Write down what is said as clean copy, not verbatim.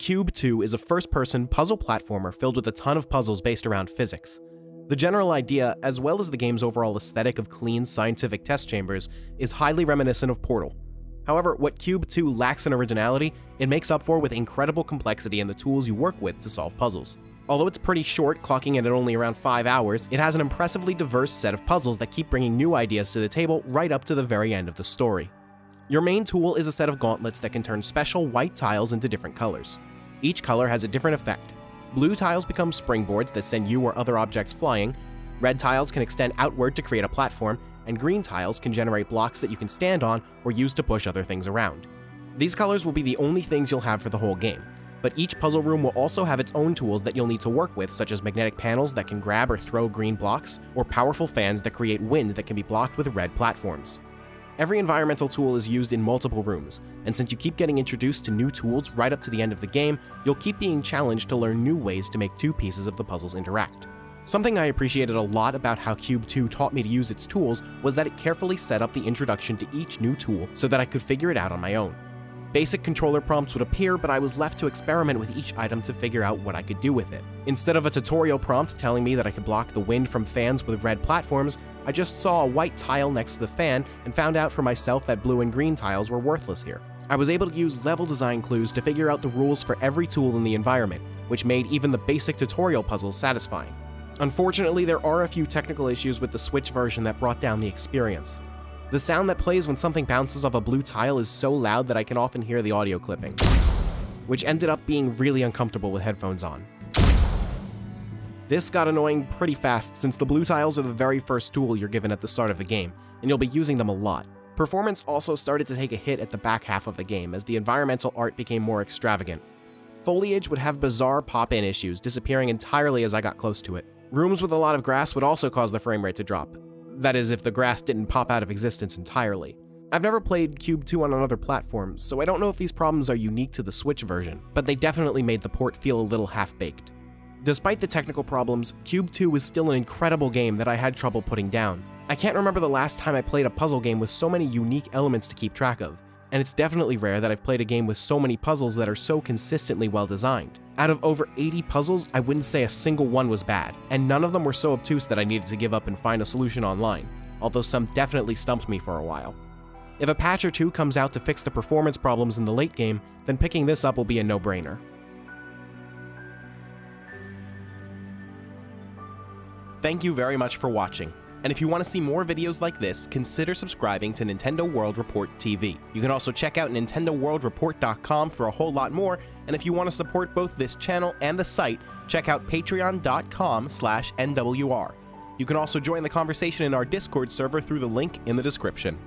Q.U.B.E. is a first-person puzzle platformer filled with a ton of puzzles based around physics. The general idea, as well as the game's overall aesthetic of clean, scientific test chambers, is highly reminiscent of Portal. However, what Q.U.B.E. lacks in originality, it makes up for with incredible complexity and the tools you work with to solve puzzles. Although it's pretty short, clocking in at only around 5 hours, it has an impressively diverse set of puzzles that keep bringing new ideas to the table right up to the very end of the story. Your main tool is a set of gauntlets that can turn special white tiles into different colors. Each color has a different effect. Blue tiles become springboards that send you or other objects flying, red tiles can extend outward to create a platform, and green tiles can generate blocks that you can stand on or use to push other things around. These colors will be the only things you'll have for the whole game, but each puzzle room will also have its own tools that you'll need to work with, such as magnetic panels that can grab or throw green blocks, or powerful fans that create wind that can be blocked with red platforms. Every environmental tool is used in multiple rooms, and since you keep getting introduced to new tools right up to the end of the game, you'll keep being challenged to learn new ways to make two pieces of the puzzles interact. Something I appreciated a lot about how Q.U.B.E. taught me to use its tools was that it carefully set up the introduction to each new tool so that I could figure it out on my own. Basic controller prompts would appear, but I was left to experiment with each item to figure out what I could do with it. Instead of a tutorial prompt telling me that I could block the wind from fans with red platforms, I just saw a white tile next to the fan and found out for myself that blue and green tiles were worthless here. I was able to use level design clues to figure out the rules for every tool in the environment, which made even the basic tutorial puzzles satisfying. Unfortunately, there are a few technical issues with the Switch version that brought down the experience. The sound that plays when something bounces off a blue tile is so loud that I can often hear the audio clipping, which ended up being really uncomfortable with headphones on. This got annoying pretty fast since the blue tiles are the very first tool you're given at the start of the game, and you'll be using them a lot. Performance also started to take a hit at the back half of the game as the environmental art became more extravagant. Foliage would have bizarre pop-in issues, disappearing entirely as I got close to it. Rooms with a lot of grass would also cause the frame rate to drop. That is, if the grass didn't pop out of existence entirely. I've never played Q.U.B.E. on another platform, so I don't know if these problems are unique to the Switch version, but they definitely made the port feel a little half-baked. Despite the technical problems, Q.U.B.E. was still an incredible game that I had trouble putting down. I can't remember the last time I played a puzzle game with so many unique elements to keep track of, and it's definitely rare that I've played a game with so many puzzles that are so consistently well designed. Out of over 80 puzzles, I wouldn't say a single one was bad, and none of them were so obtuse that I needed to give up and find a solution online, although some definitely stumped me for a while. If a patch or two comes out to fix the performance problems in the late game, then picking this up will be a no-brainer. Thank you very much for watching. And if you want to see more videos like this, consider subscribing to Nintendo World Report TV. You can also check out NintendoWorldReport.com for a whole lot more, and if you want to support both this channel and the site, check out patreon.com/NWR. You can also join the conversation in our Discord server through the link in the description.